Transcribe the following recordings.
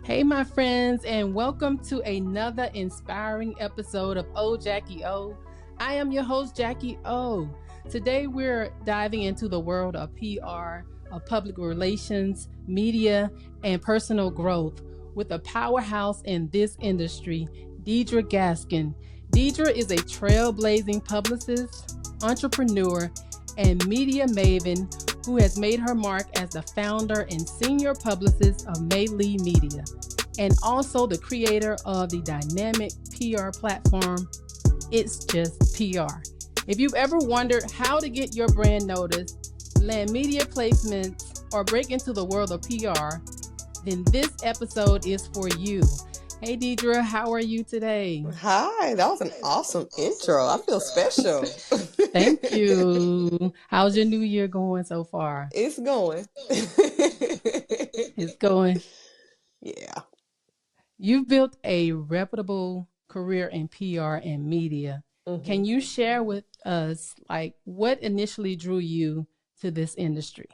Hey, my friends, and welcome to another inspiring episode of Jackiee Oh. I am your host, Jackiee Oh. Today, we're diving into the world of PR, of public relations, media, and personal growth with a powerhouse in this industry, Deidre Gaskin. Deidre is a trailblazing publicist, entrepreneur, and media maven who has made her mark as the founder and senior publicist of MayLee Media, and also the creator of the dynamic PR platform, It's Just PR. If you've ever wondered how to get your brand noticed, land media placements, or break into the world of PR, then this episode is for you. Hey, Deidre, how are you today? Hi, that was an awesome intro. I feel special. Thank you. How's your new year going so far? It's going. It's going. Yeah. You've built a reputable career in PR and media. Can you share with us, what initially drew you to this industry?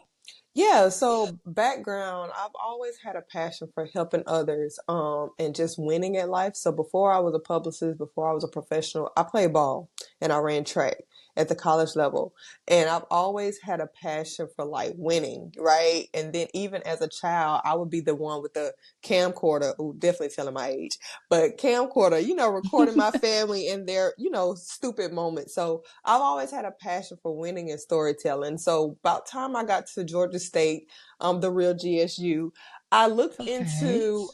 Yeah, so background, I've always had a passion for helping others and just winning at life. So before I was a publicist, before I was a professional, I played ball and I ran track at the college level. And I've always had a passion for like winning, right? And then even as a child, I would be the one with the camcorder, definitely telling my age, but camcorder, recording my family in their, stupid moments. So I've always had a passion for winning and storytelling. So about time I got to Georgia State, the real GSU, I looked into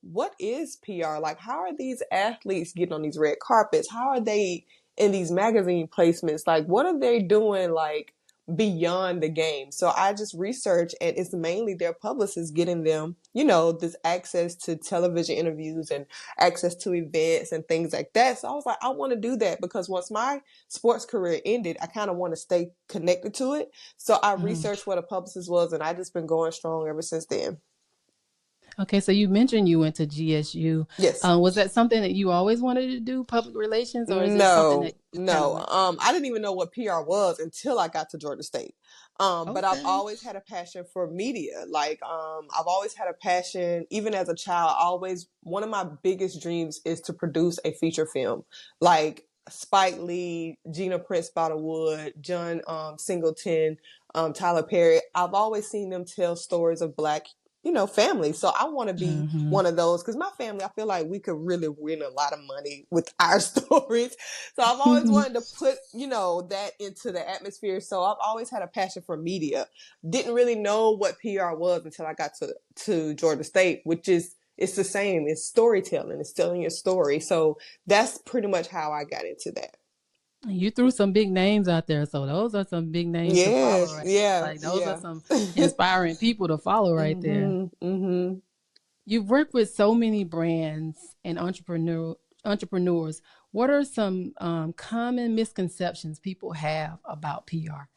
what is PR? Like, how are these athletes getting on these red carpets? How are they in these magazine placements? Like, what are they doing, like, beyond the game? So I just researched, and it's mainly their publicists getting them, this access to television interviews and access to events and things like that. So I was like, I want to do that, because once my sports career ended, I kind of want to stay connected to it. So I researched what a publicist was, and I just been going strong ever since then. Okay, so you mentioned you went to GSU. Yes. Was that something that you always wanted to do, public relations, or is it something No, that you kind of no. went? I didn't even know what PR was until I got to Georgia State. But I've Okay. always had a passion for media. Like, I've always had a passion, even as a child. One of my biggest dreams is to produce a feature film, like Spike Lee, Gina Prince Bottlewood, John Singleton, Tyler Perry. I've always seen them tell stories of Black family. So I want to be one of those, because my family, I feel like we could really win a lot of money with our stories. So I've always wanted to put, that into the atmosphere. So I've always had a passion for media. Didn't really know what PR was until I got to Georgia State, which is, it's the same. It's storytelling. It's telling your story. So that's pretty much how I got into that. You threw some big names out there, so those are some big names to Yeah, follow, right? yeah, Like those are yeah. some inspiring people to follow right there. Mm-hmm. You've worked with so many brands and entrepreneurs. What are some common misconceptions people have about PR?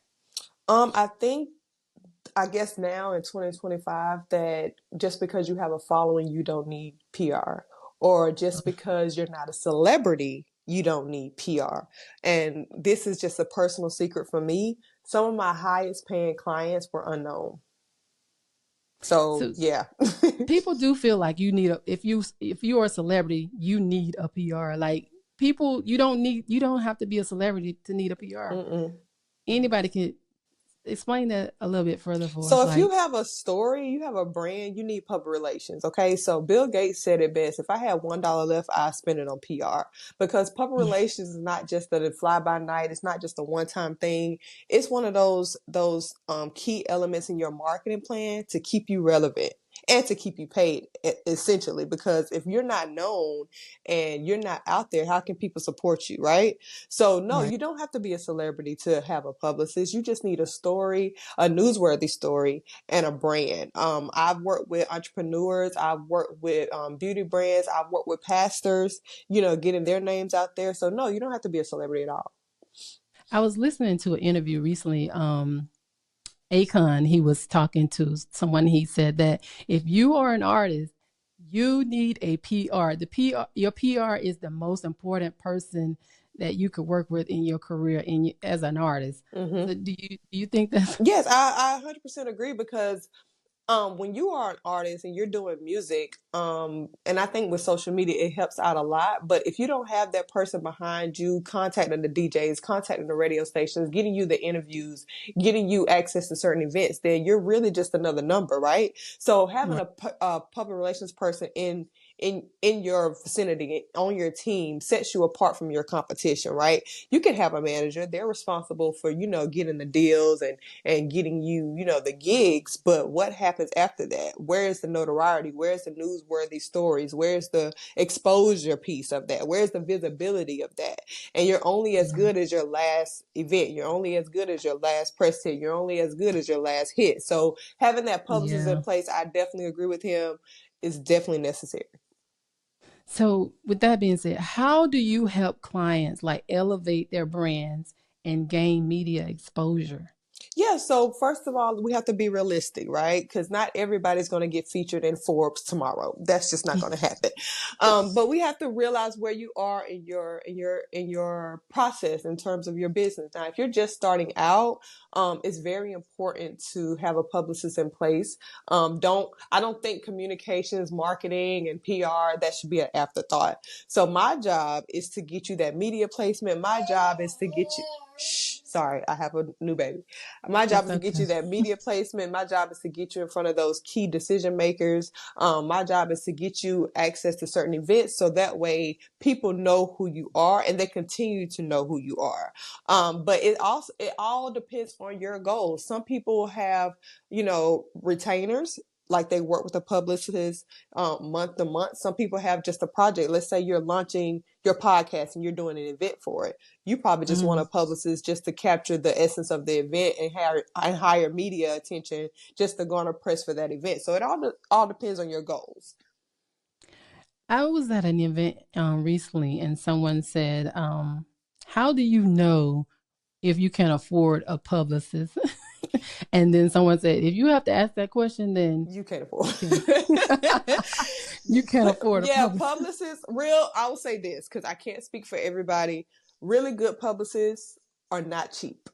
I guess now in 2025 that just because you have a following, you don't need PR, or just because you're not a celebrity, you don't need PR. And this is just a personal secret for me. Some of my highest paying clients were unknown. So So yeah. people do feel like you need if you are a celebrity, you need a PR. Like people, you don't have to be a celebrity to need a PR. Mm-mm. Anybody can explain that a little bit further for us. So if you Like, have a story, you have a brand, you need public relations. Okay. So Bill Gates said it best. If I had $1 left, I spend it on PR, because public relations is not just a fly by night. It's not just a one-time thing. It's one of those key elements in your marketing plan to keep you relevant and to keep you paid, essentially, because if you're not known and you're not out there, how can people support you? Right. So no, right. you don't have to be a celebrity to have a publicist. You just need a story, a newsworthy story, and a brand. I've worked with entrepreneurs. I've worked with beauty brands. I've worked with pastors, getting their names out there. So no, you don't have to be a celebrity at all. I was listening to an interview recently. Akon, he was talking to someone. He said that if you are an artist, you need a PR. Your PR is the most important person that you could work with in your career as an artist. Mm-hmm. So do you think that's Yes, I 100% agree, because When you are an artist and you're doing music, and I think with social media it helps out a lot, but if you don't have that person behind you contacting the DJs, contacting the radio stations, getting you the interviews, getting you access to certain events, then you're really just another number, right? So having Right. a public relations person in your vicinity on your team sets you apart from your competition, right? You can have a manager, they're responsible for, getting the deals and getting you, the gigs. But what happens after that? Where's the notoriety? Where's the newsworthy stories? Where's the exposure piece of that? Where's the visibility of that? And you're only as Yeah. good as your last event. You're only as good as your last press hit. You're only as good as your last hit. So having that publicist in Yeah. place, I definitely agree with him, is definitely necessary. So, with that being said, how do you help clients like elevate their brands and gain media exposure? Yeah, so first of all, we have to be realistic, right? Because not everybody's going to get featured in Forbes tomorrow. That's just not going to happen. But we have to realize where you are in your process in terms of your business. Now, if you're just starting out, it's very important to have a publicist in place. I don't think communications, marketing, and PR, that should be an afterthought. So my job is to get you that media placement. My job is to get you. Shh, sorry, I have a new baby. My job It's is to get okay. you that media placement. My job is to get you in front of those key decision makers. My job is to get you access to certain events so that way people know who you are and they continue to know who you are. But it all depends on your goals. Some people have, retainers, like they work with a publicist month to month. Some people have just a project. Let's say you're launching your podcast and you're doing an event for it. You probably just want Mm. a publicist just to capture the essence of the event and hire media attention just to garner press for that event. So it all depends on your goals. I was at an event recently and someone said, how do you know if you can afford a publicist? And then someone said, if you have to ask that question, then You can't afford. you can you can't afford a Yeah, publicist. publicists, real, I will say this because I can't speak for everybody. Really good publicists are not cheap,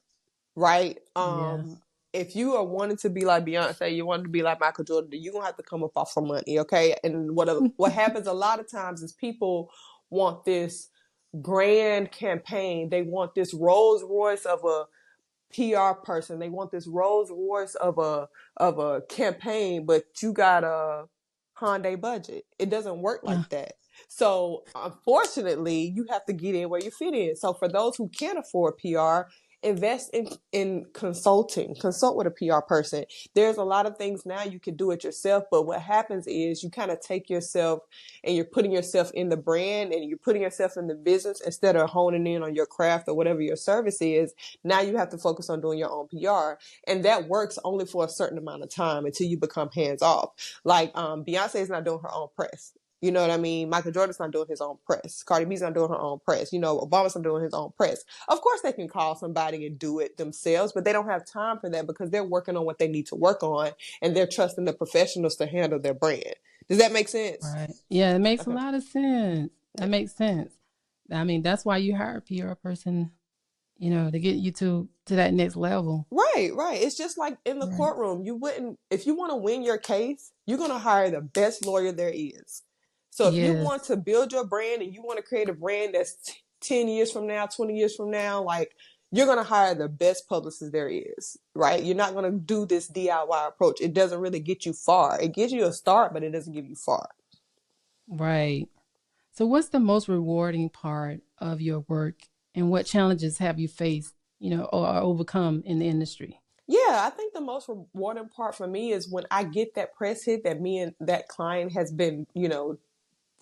right? Yeah. If you are wanting to be like Beyonce, you want to be like Michael Jordan, you're gonna have to come up off some money, okay? And what happens a lot of times is people want this grand campaign. They want this Rolls Royce of a PR person. They want this Rolls Royce of a campaign, but you got a Hyundai budget. It doesn't work Uh, like that. So unfortunately, you have to get in where you fit in. So for those who can't afford PR, invest in consulting. Consult with a PR person. There's a lot of things now you can do it yourself, but what happens is you kind of take yourself and you're putting yourself in the brand and you're putting yourself in the business instead of honing in on your craft or whatever your service is. Now you have to focus on doing your own PR, and that works only for a certain amount of time until you become hands off. Like Beyonce is not doing her own press. You know what I mean? Michael Jordan's not doing his own press. Cardi B's not doing her own press. Obama's not doing his own press. Of course, they can call somebody and do it themselves, but they don't have time for that because they're working on what they need to work on and they're trusting the professionals to handle their brand. Does that make sense? right. Yeah, it makes a Okay. lot of sense. That Yeah. makes sense. I mean, that's why you hire a PR person, to get you to that next level. Right, right. It's just like in the Right. courtroom. You wouldn't, if you want to win your case, you're going to hire the best lawyer there is. So if you Yes. want to build your brand and you want to create a brand that's 10 years from now, 20 years from now, like you're going to hire the best publicist there is, right? You're not going to do this DIY approach. It doesn't really get you far. It gives you a start, but it doesn't give you far. Right. So, what's the most rewarding part of your work, and what challenges have you faced, or overcome in the industry? Yeah, I think the most rewarding part for me is when I get that press hit that me and that client has been,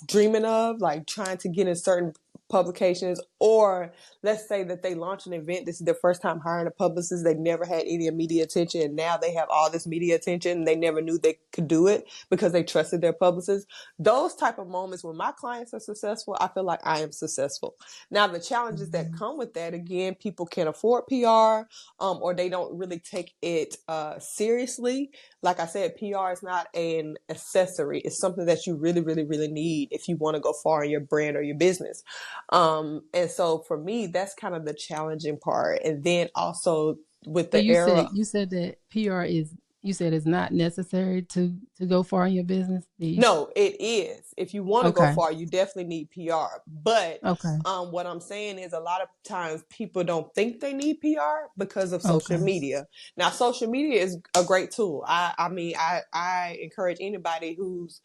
dreaming of, like trying to get in certain publications, or let's say that they launch an event. This is their first time hiring a publicist. They never had any media attention, and now they have all this media attention. And they never knew they could do it because they trusted their publicist. Those type of moments when my clients are successful, I feel like I am successful. Now the challenges that Mhm. come with that, again, people can't afford PR, or they don't really take it seriously. Like I said, PR is not an accessory. It's something that you really, really, really need if you want to go far in your brand or your business. And so for me, that's kind of the challenging part. And then also with So the you era, said that PR is you said it's not necessary to go far in your business. No, it is. If you want to go Okay. far, you definitely need PR. But Okay. what I'm saying is a lot of times people don't think they need PR because of social Okay. media. Now, social media is a great tool. I mean, I encourage anybody who's,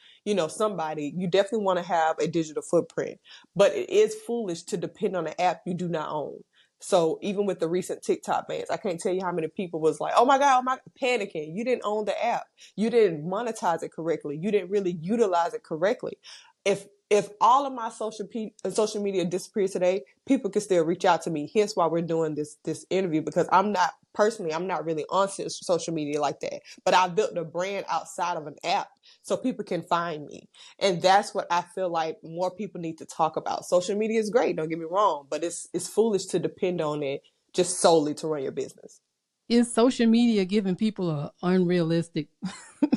somebody, you definitely want to have a digital footprint. But it is foolish to depend on an app you do not own. So even with the recent TikTok bans, I can't tell you how many people was like, oh my God, panicking. You didn't own the app. You didn't monetize it correctly. You didn't really utilize it correctly. If all of my social media disappears today, people can still reach out to me. Hence why we're doing this interview, because I'm not really on social media like that. But I built a brand outside of an app so people can find me. And that's what I feel like more people need to talk about. Social media is great, don't get me wrong, but it's foolish to depend on it just solely to run your business. Is social media giving people a unrealistic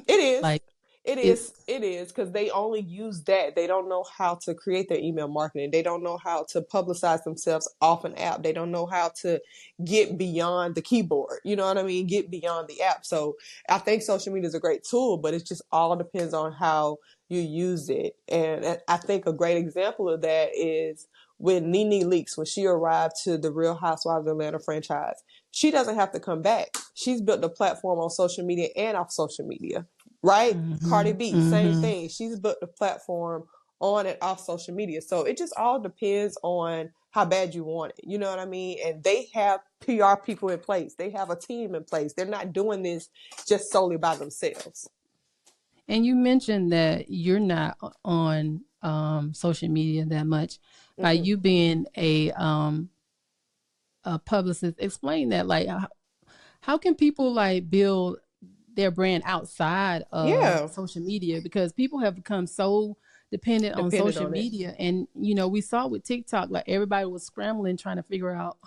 It is. like it's It is because they only use that. They don't know how to create their email marketing. They don't know how to publicize themselves off an app. They don't know how to get beyond the keyboard. You know what I mean? Get beyond the app. So I think social media is a great tool, but it just all depends on how you use it. And I think a great example of that is when Nene Leakes, when she arrived to the Real Housewives of Atlanta franchise. She doesn't have to come back. She's built a platform on social media and off social media. Right? Cardi mm-hmm, B, same mm-hmm. thing. She's built a platform on and off social media. So it just all depends on how bad you want it. You know what I mean? And they have PR people in place. They have a team in place. They're not doing this just solely by themselves. And you mentioned that you're not on social media that much. By Mm-mm. you being a publicist, explain that. Like, how can people like build their brand outside of Yeah, social media? Because people have become so dependent on depending social on it. media, and we saw with TikTok, like everybody was scrambling trying to figure out,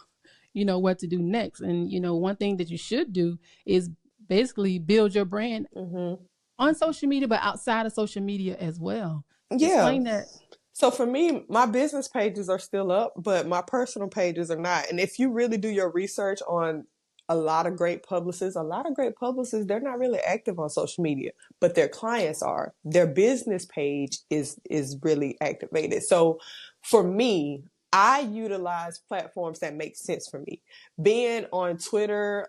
what to do next. And one thing that you should do is basically build your brand Mm-hmm. on social media, but outside of social media as well. Yeah. Explain that. So for me, my business pages are still up, but my personal pages are not. And if you really do your research on a lot of great publicists, they're not really active on social media, but their clients are. Their business page is really activated. So for me, I utilize platforms that make sense for me. Being on Twitter,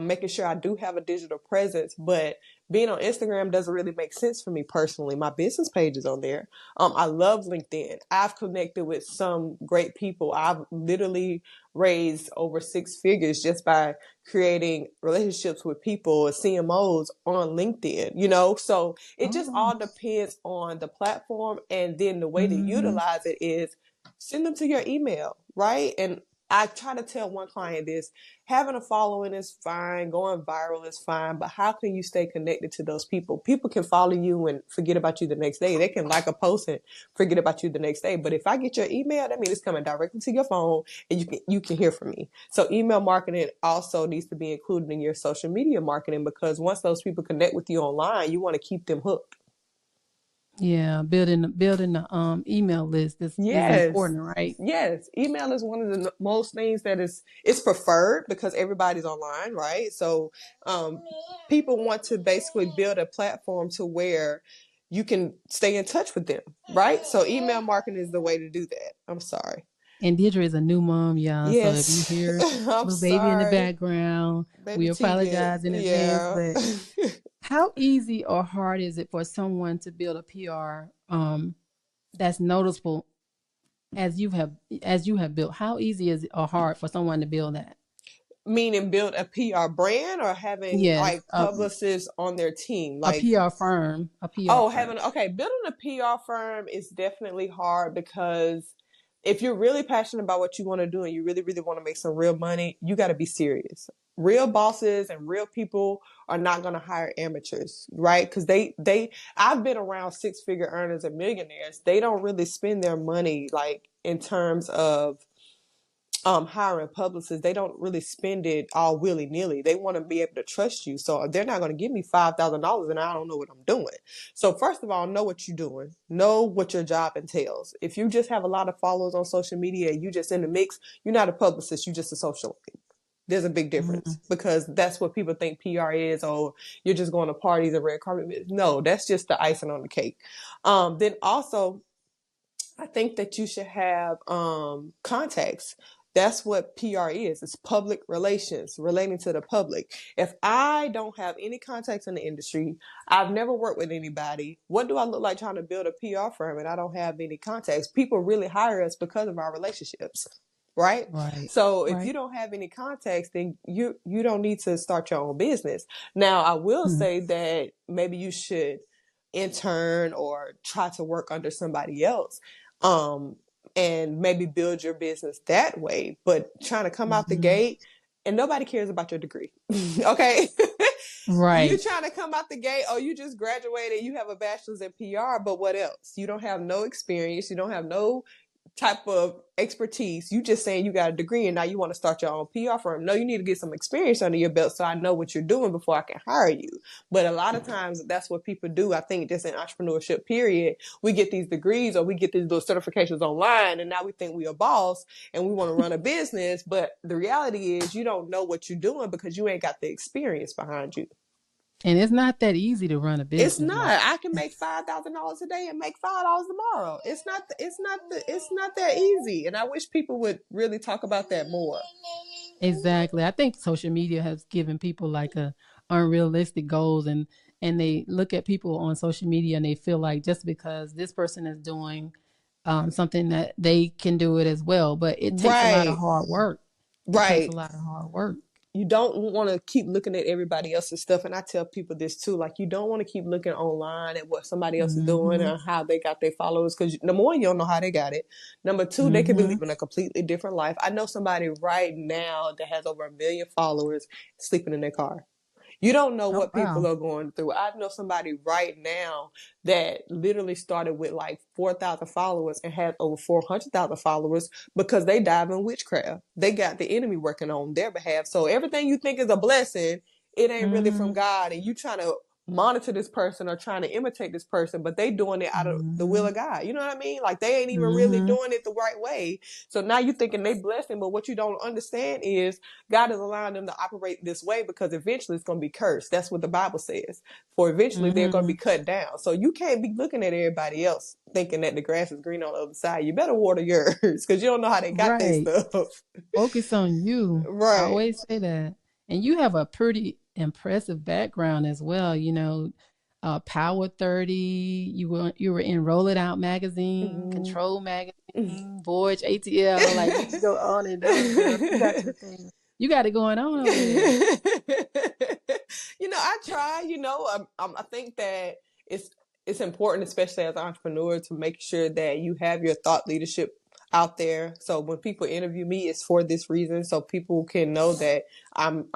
making sure I do have a digital presence, but being on Instagram doesn't really make sense for me personally. My business page is on there. I love LinkedIn. I've connected with some great people. I've literally raised over six figures just by creating relationships with people, CMOs on LinkedIn. So it just Oh. all depends on the platform. And then the way to Mm-hmm. utilize it is send them to your email, right? And I try to tell one client this: having a following is fine, going viral is fine, but how can you stay connected to those people? People can follow you and forget about you the next day. They can like a post and forget about you the next day. But if I get your email, that means it's coming directly to your phone and you can hear from me. So email marketing also needs to be included in your social media marketing, because once those people connect with you online, you want to keep them hooked. Yeah, building the email list is Yes. important, right? Yes. Email is one of the most things that it's preferred because everybody's online, right? So people want to basically build a platform to where you can stay in touch with them, right? So email marketing is the way to do that. I'm sorry. And Deidre is a new mom, y'all. So if you Yes. hear I'm little baby in the sorry. background, Baby we T get, apologize in advance. yeah. But how easy or hard is it for someone to build a PR that's noticeable as you have built? How easy is it or hard for someone to build that? Meaning build a PR brand or having Yes, like publicists on their team. a Like, PR firm, a PR oh, firm. building a PR firm is definitely hard because if you're really passionate about what you want to do and you really, really want to make some real money, you got to be serious. Real bosses and real people are not going to hire amateurs, right? Because I've been around six-figure earners and millionaires. They don't really spend their money like in terms of hiring publicists. They don't really spend it all willy nilly. They want to be able to trust you. So they're not going to give me $5,000 and I don't know what I'm doing. So first of all, know what you're doing. Know what your job entails. If you just have a lot of followers on social media and you just in the mix, you're not a publicist. You're just a social There's a big difference because that's what people think PR is. Oh, you're just going to parties and red carpet. No, that's just the icing on the cake. Then also, I think that you should have contacts. That's what PR is. It's public relations, relating to the public. If I don't have any contacts in the industry, I've never worked with anybody, what do I look like trying to build a PR firm and I don't have any contacts? People really hire us because of our relationships. Right? So if you don't have any contacts, then you don't need to start your own business. Now, I will say that maybe you should intern or try to work under somebody else, and maybe build your business that way. But trying to come out the gate, and nobody cares about your degree. Okay? You trying to come out the gate, oh, you just graduated, you have a bachelor's in PR, but what else? You don't have no experience, you don't have no type of expertise. You just saying you got a degree and now you want to start your own PR firm. No, you need to get some experience under your belt so I know what you're doing before I can hire you. But a lot of times that's what people do. I think just in entrepreneurship period, we get these degrees or we get these little certifications online and now we think we a boss and we want to run a business. But the reality is you don't know what you're doing because you ain't got the experience behind you. And it's not that easy to run a business. It's not. I can make $5,000 a day and make $5 tomorrow. It's not that easy. And I wish people would really talk about that more. Exactly. I think social media has given people like a unrealistic goals, and they look at people on social media and they feel like just because this person is doing something that they can do it as well. But it takes a lot of hard work. It takes a lot of hard work. You don't want to keep looking at everybody else's stuff. And I tell people this too, like you don't want to keep looking online at what somebody else is doing and how they got their followers. Because number one, you don't know how they got it. Number two, they could be living a completely different life. I know somebody right now that has over 1 million followers sleeping in their car. You don't know what people are going through. I know somebody right now that literally started with like 4,000 followers and has over 400,000 followers because they dive in witchcraft. They got the enemy working on their behalf. So everything you think is a blessing, it ain't really from God. And you trying to monitor this person or trying to imitate this person, but they doing it out of the will of God. You know what I mean? Like they ain't even really doing it the right way. So now you're thinking they blessing, but what you don't understand is God is allowing them to operate this way because eventually it's going to be cursed. That's what the Bible says. For eventually they're going to be cut down. So you can't be looking at everybody else thinking that the grass is green on the other side. You better water yours because you don't know how they got their stuff. Focus on you. I always say that. And you have a pretty impressive background as well. You know, Power 30. You were in Roll It Out magazine, Control magazine, Voyage ATL. Like you can go on and on. You got it going on over there. You know, I try. You know, I think that it's important, especially as an entrepreneur, to make sure that you have your thought leadership out there. So when people interview me, it's for this reason, so people can know that I'm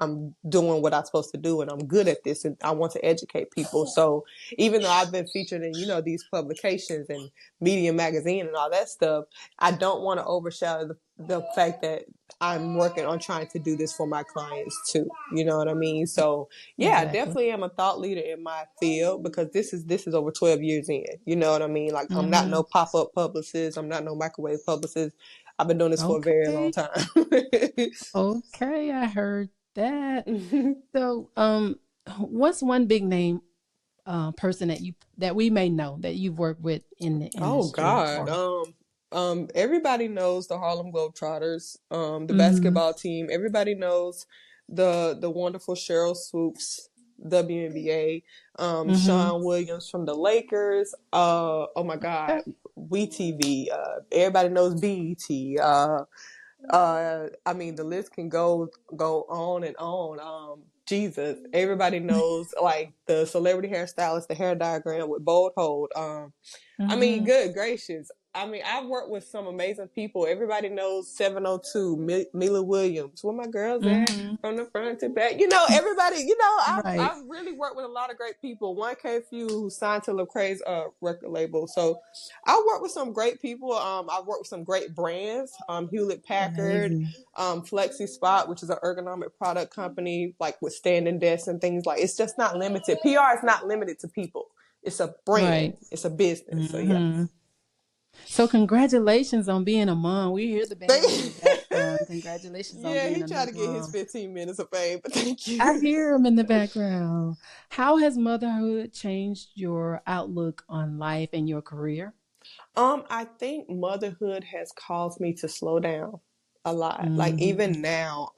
doing what I'm supposed to do and I'm good at this and I want to educate people. So even though I've been featured in, you know, these publications and Media Magazine and all that stuff, I don't want to overshadow the fact that I'm working on trying to do this for my clients too. You know what I mean? So yeah, I definitely am a thought leader in my field because this is over 12 years in. You know what I mean? Like I'm not no pop-up publicist. I'm not no microwave publicist. I've been doing this for a very long time. Okay, I heard that. So what's one big name person that we may know that you've worked with in the industry? Oh God. Everybody knows the Harlem Globetrotters, the basketball team. Everybody knows the wonderful Cheryl Swoops, WNBA, Sean Williams from the Lakers. Oh my God, WeTV. Everybody knows BET. I mean, the list can go on and on. Jesus, everybody knows like the celebrity hairstylist, the hair diagram with bold hold. I mean, good gracious. I mean, I've worked with some amazing people. Everybody knows 702, Mila Williams. Where my girls at? From the front to back. You know, everybody, you know, I've really worked with a lot of great people. One KFU who signed to Lecrae's record label. So I worked with some great people. I've worked with some great brands. Hewlett Packard, Flexi Spot, which is an ergonomic product company, like with standing desks and things like. It's just not limited. PR is not limited to people. It's a brand. It's a business. So yeah. So congratulations on being a mom. We hear the baby. Congratulations on Yeah, being he a tried new to get his mom. 15 minutes of fame, but thank I you. hear him in the background. How has motherhood changed your outlook on life and your career? I think motherhood has caused me to slow down a lot. Like Mm-hmm. even now,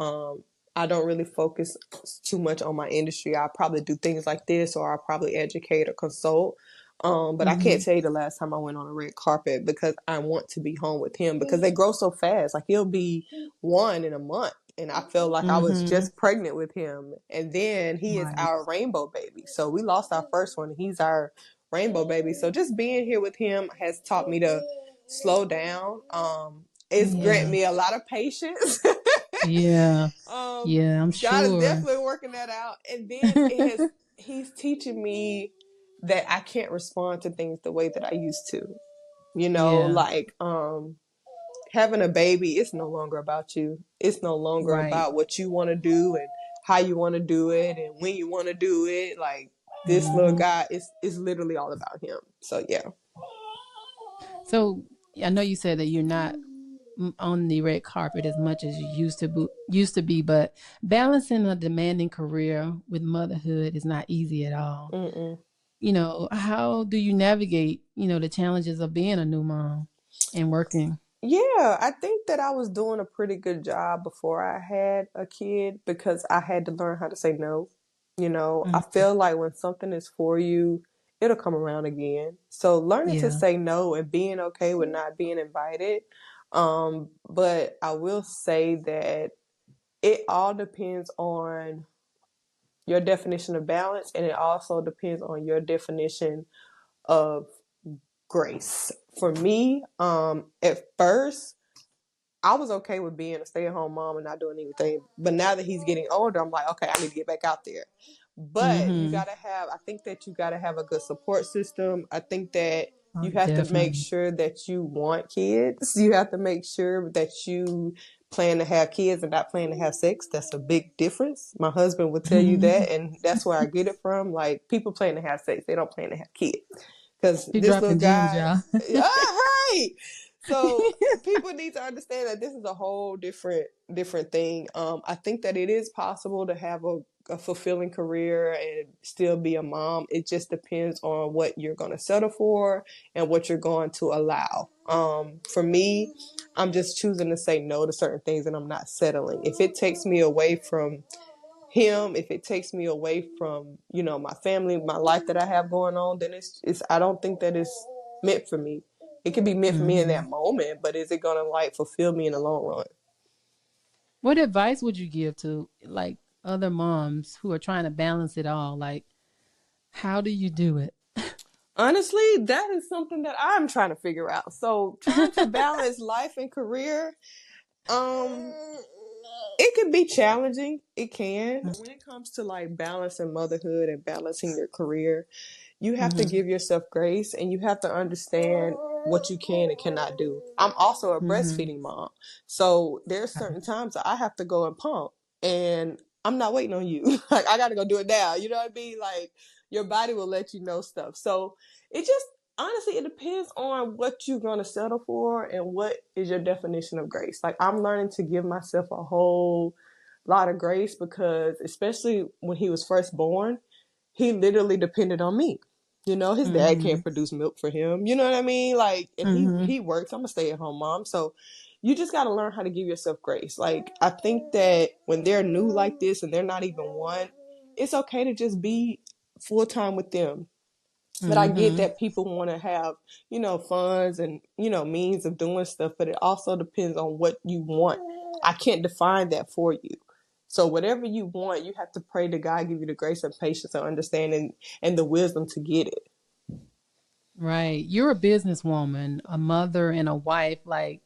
I don't really focus too much on my industry. I probably do things like this, or I probably educate or consult. But I can't Mm-hmm. tell you the last time I went on a red carpet because I want to be home with him because they grow so fast. Like he'll be 1 in a month. And I feel like I was Mm-hmm. just pregnant with him. And then he is Right. our rainbow baby. So we lost our first one. He's our rainbow baby. So just being here with him has taught me to slow down. It's grant Yeah. me a lot of patience. Yeah. um, Yeah, I'm God is sure. definitely working that out. And then he's teaching me that I can't respond to things the way that I used to. You know, Yeah. like having a baby, it's no longer about you. It's no longer Right. about what you want to do and how you want to do it and when you want to do it. Like this little Mm-hmm. guy is literally all about him. So yeah. So I know you said that you're not on the red carpet as much as you used to be, but balancing a demanding career with motherhood is not easy at all. Mm-mm. How do you navigate, the challenges of being a new mom and working? Yeah, I think that I was doing a pretty good job before I had a kid because I had to learn how to say no. You know, I Mhm. feel like when something is for you, it'll come around again. So learning to Yeah. say no and being okay with not being invited. But I will say that it all depends on your definition of balance and it also depends on your definition of grace. For me, at first I was okay with being a stay-at-home mom and not doing anything. But now that he's getting older, I'm like, okay, I need to get back out there. But Mm-hmm. I think that you gotta have a good support system. I think that Oh, you have to make definitely. sure that you want kids. You have to make sure that you plan to have kids and not plan to have sex. That's a big difference. My husband would tell you Mhm. that, and that's where I get it from. Like people plan to have sex, they don't plan to have kids. Because She this little dropping gems, guy, y'all. all right. So people need to understand that this is a whole different thing. I think that it is possible to have a fulfilling career and still be a mom. It just depends on what you're going to settle for and what you're going to allow. For me, I'm just choosing to say no to certain things and I'm not settling. If it takes me away from him, if it takes me away from my family, my life that I have going on, then it's I don't think that it's meant for me. It could be meant for me in Hmm. that moment, but is it gonna like fulfill me in the long run? What advice would you give to like other moms who are trying to balance it all? Like, how do you do it? Honestly, that is something that I'm trying to figure out. So trying to balance life and career, um it can be challenging. It can. When it comes to like balancing motherhood and balancing your career, you have to Mm-hmm. give yourself grace and you have to understand what you can and cannot do. I'm also a Mm-hmm. breastfeeding mom. So there's certain times that I have to go and pump and I'm not waiting on you. Like I got to go do it now. You know what I mean? Like your body will let you know stuff. So it just honestly it depends on what you're going to settle for and what is your definition of grace. Like I'm learning to give myself a whole lot of grace because especially when he was first born, he literally depended on me. His dad Mm-hmm. can't produce milk for him. You know what I mean? Like, and Mm-hmm. he works. I'm a stay at home mom, so you just got to learn how to give yourself grace. Like, I think that when they're new like this and they're not even one, it's okay to just be full time with them. But I get Mm-hmm. that people want to have, funds and, means of doing stuff, but it also depends on what you want. I can't define that for you. So whatever you want, you have to pray to God give you the grace and patience and understanding and the wisdom to get it. Right. You're a businesswoman, a mother, and a wife. Like,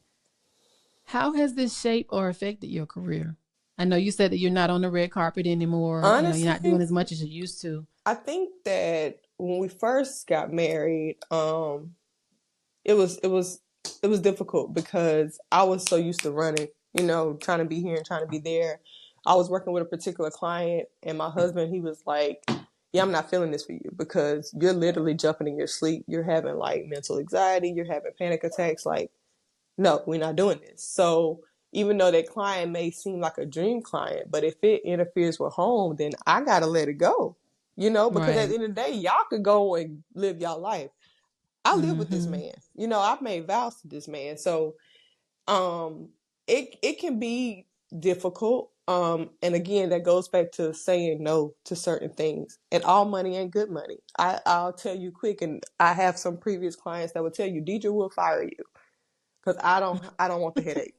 how has this shaped or affected your career? I know you said that you're not on the red carpet anymore. You're not doing Honestly, as much as you used to. I think that when we first got married, it was it was it was difficult because I was so used to running, trying to be here and trying to be there. I was working with a particular client and my husband, he was like, yeah, I'm not feeling this for you because you're literally jumping in your sleep. You're having like mental anxiety. You're having panic attacks. Like, no, we're not doing this. So even though that client may seem like a dream client, but if it interferes with home, then I gotta let it go. Because at Right. the end of the day, y'all could go and live y'all life. I live with this Mm-hmm. man. I've made vows to this man. So um it can be difficult. And again, that goes back to saying no to certain things. And all money ain't good money. I'll tell you quick, and I have some previous clients that would tell you, Deidre will fire you because I don't want the headache.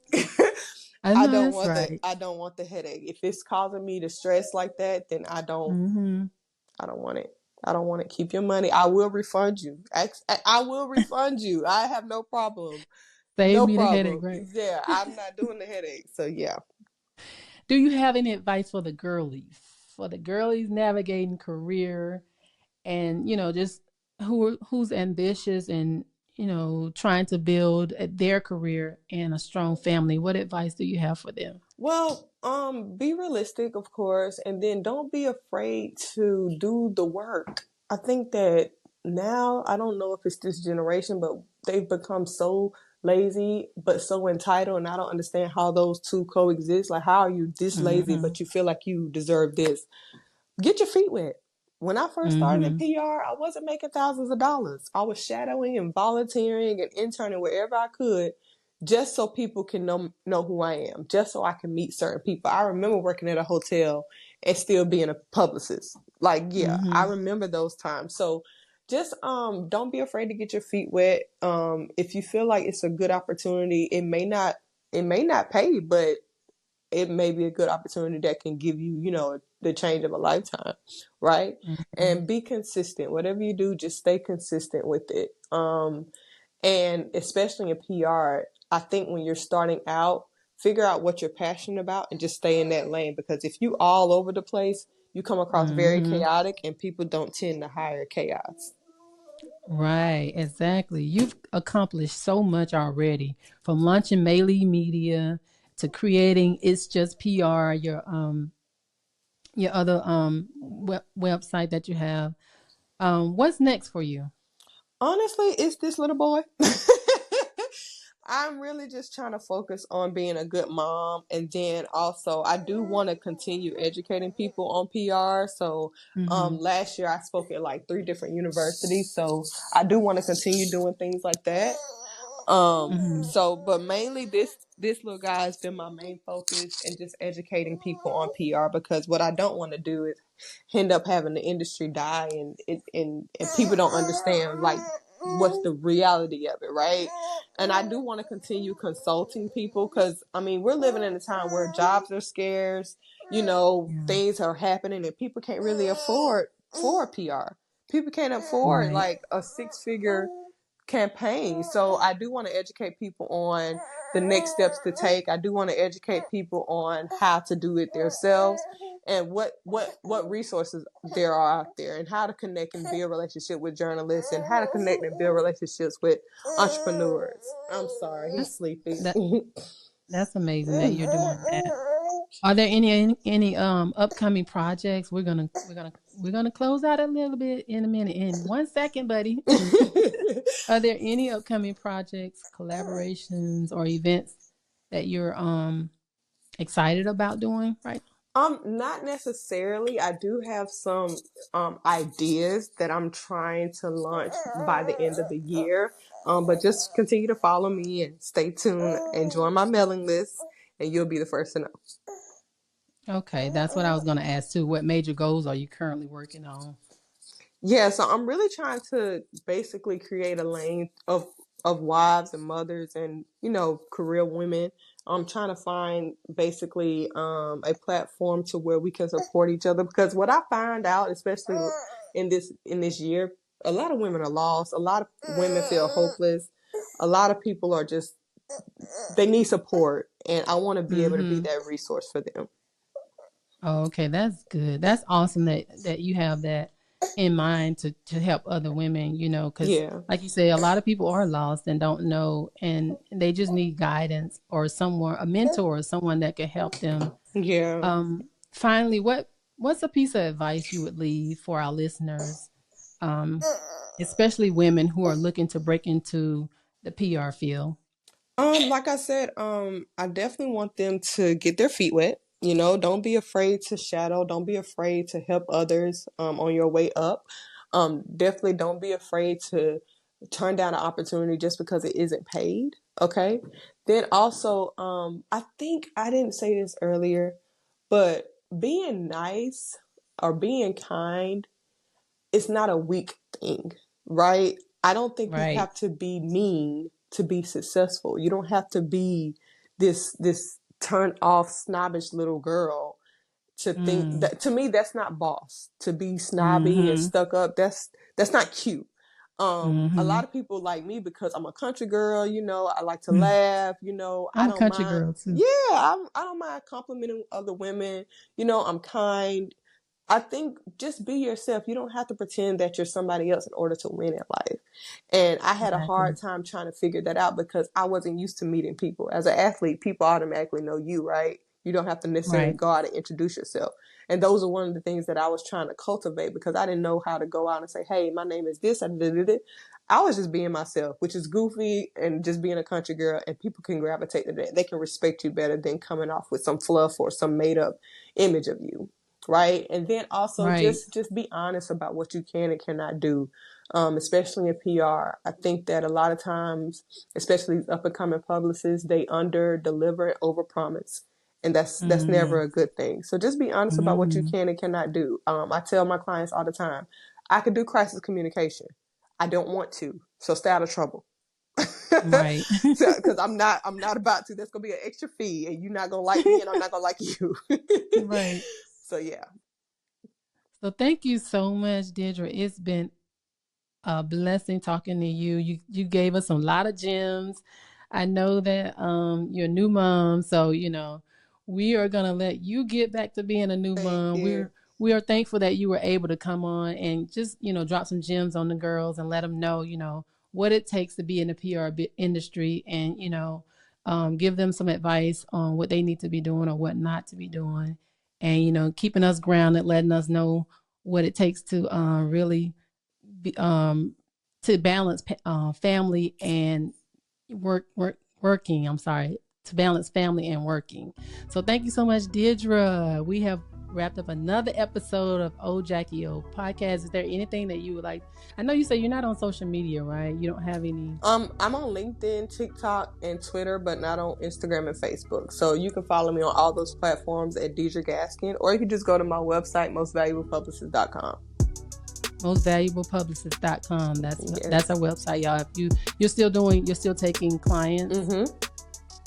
I I know don't that's want the right. I don't want the headache. If it's causing me to stress like that, then Mm-hmm. I don't want it. I don't want it. Keep your money. I will refund you. I will refund you. I have no problem. Save No me the headache, problem. right? Yeah, I'm not doing the headache. So yeah. Do you have any advice for the girlies? For the girlies navigating career and, just who's ambitious and, trying to build their career and a strong family. What advice do you have for them? Well, be realistic, of course, and then don't be afraid to do the work. I think that now, I don't know if it's this generation, but they've become so lazy but so entitled, and I don't understand how those two coexist. Like, how are you this lazy Mm-hmm. but you feel like you deserve this? Get your feet wet. When I first started in Mm-hmm. PR, I wasn't making thousands of dollars. I was shadowing and volunteering and interning wherever I could, just so people can know who I am, just so I can meet certain people. I remember working at a hotel and still being a publicist. Like, yeah, I Mm-hmm. remember those times. So just don't be afraid to get your feet wet. If you feel like it's a good opportunity, it may not pay, but it may be a good opportunity that can give you, the change of a lifetime, right? Mm-hmm. And be consistent. Whatever you do, just stay consistent with it. And especially in PR, I think when you're starting out, figure out what you're passionate about and just stay in that lane. Because if you all over the place, you come across very Mm-hmm. chaotic, and people don't tend to hire chaos. Right, exactly. You've accomplished so much already, from launching MayLee Media to creating It's Just PR, your other website that you have. What's next for you? Honestly, it's this little boy. I'm really just trying to focus on being a good mom. And then also, I do want to continue educating people on PR. So, Mm-hmm. last year I spoke at like 3 different universities. So, I do want to continue doing things like that. Mm-hmm. But mainly this little guy has been my main focus, and just educating people on PR, because what I don't want to do is end up having the industry die, and people don't understand like what's the reality of it, right? And I do want to continue consulting people, because I mean, we're living in a time where jobs are scarce, Yeah. things are happening, and people can't really afford for PR. People can't afford Right. like a six-figure campaign. So I do want to educate people on the next steps to take. I do want to educate people on how to do it themselves, and what resources there are out there, and how to connect and build relationship with journalists, and how to connect and build relationships with entrepreneurs. I'm sorry, he's That, sleepy. that that's amazing that you're doing that. Are there any upcoming projects? We're gonna close out a little bit in a minute. In 1 second, buddy. Are there any upcoming projects, collaborations, or events that you're excited about doing right Not necessarily. I do have some ideas that I'm trying to launch by the end of the year. But just continue to follow me and stay tuned and join my mailing list, and you'll be the first to know. now? Okay, that's what I was gonna ask too. What major goals are you currently working on? Yeah, so I'm really trying to basically create a lane of wives and mothers, and career women. I'm trying to find basically a platform to where we can support each other, because what I find out, especially in this year, a lot of women are lost. A lot of women feel hopeless. A lot of people are just, they need support, and I want to be able to be Mm-hmm. that resource for them. Oh, okay, that's good. That's awesome that you have that in mind to help other women. Because Yeah, like you say, a lot of people are lost and don't know, and they just need guidance or someone, a mentor, or someone that can help them. yeah. Finally, what's a piece of advice you would leave for our listeners, um, especially women who are looking to break into the PR field? Like I said, I definitely want them to get their feet wet. You know, don't be afraid to shadow. Don't be afraid to help others on your way up. Definitely don't be afraid to turn down an opportunity just because it isn't paid. Okay. Then also, I think I didn't say this earlier, but being nice or being kind, it's not a weak thing, right? I don't think you Right. have to be mean to be successful. You don't have to be this turn off snobbish little girl to think Mm. that. To me, that's not boss. To be snobby and Mm-hmm. stuck up, that's not cute. A Mm-hmm. lot of people like me because I'm a country girl, you know, I like to laugh, you know, I I'm a don't country mind. girl too. Yeah, I don't mind complimenting other women. You know, I'm kind. I think just be yourself. You don't have to pretend that you're somebody else in order to win in life. And I had a Exactly. hard time trying to figure that out because I wasn't used to meeting people. As an athlete, people automatically know you, right? You don't have to necessarily Right. go out and introduce yourself. And those are one of the things that I was trying to cultivate because I didn't know how to go out and say, hey, my name is this. I was just being myself, which is goofy and just being a country girl. And people can gravitate to that. They can respect you better than coming off with some fluff or some made up image of you. Right. And then also Right. just be honest about what you can and cannot do. Especially in PR. I think that a lot of times, especially up and coming publicists, they under deliver and over promise. And that's Mm-hmm. never a good thing. So just be honest about what you Mm-hmm. can and cannot do. I tell my clients all the time, I could do crisis communication. I don't want to. So stay out of trouble. Right. Because I'm not about to. That's gonna be an extra fee, and you're not gonna like me, and I'm not gonna like you. Right. So yeah, So thank you so much, Deidre. It's been a blessing talking to you. You gave us a lot of gems. I know that you're a new mom, so we are gonna let you get back to being a new thank mom. you. We are thankful that you were able to come on and just drop some gems on the girls and let them know what it takes to be in the PR industry, and give them some advice on what they need to be doing or what not to be doing, and keeping us grounded, letting us know what it takes to really be, to balance family and working. I'm sorry, to balance family and working. So thank you so much, Deidre. We have wrapped up another episode of Jackiee Oh podcast. Is there anything that you would like? I know you say you're not on social media, right? You don't have any. I'm on LinkedIn, TikTok, and Twitter, but not on Instagram and Facebook. So you can follow me on all those platforms at Deidre Gaskin, or you can just go to my website, mostvaluablepublicist.com. Mostvaluablepublicist.com. Yes. That's our website, y'all. If you're still taking clients. Mm-hmm.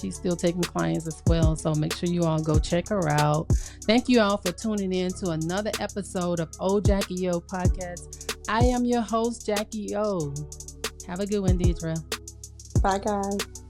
She's still taking clients as well. So make sure you all go check her out. Thank you all for tuning in to another episode of Jackiee Oh podcast. I am your host, Jackiee Oh. Have a good one, Deidre. Bye, guys.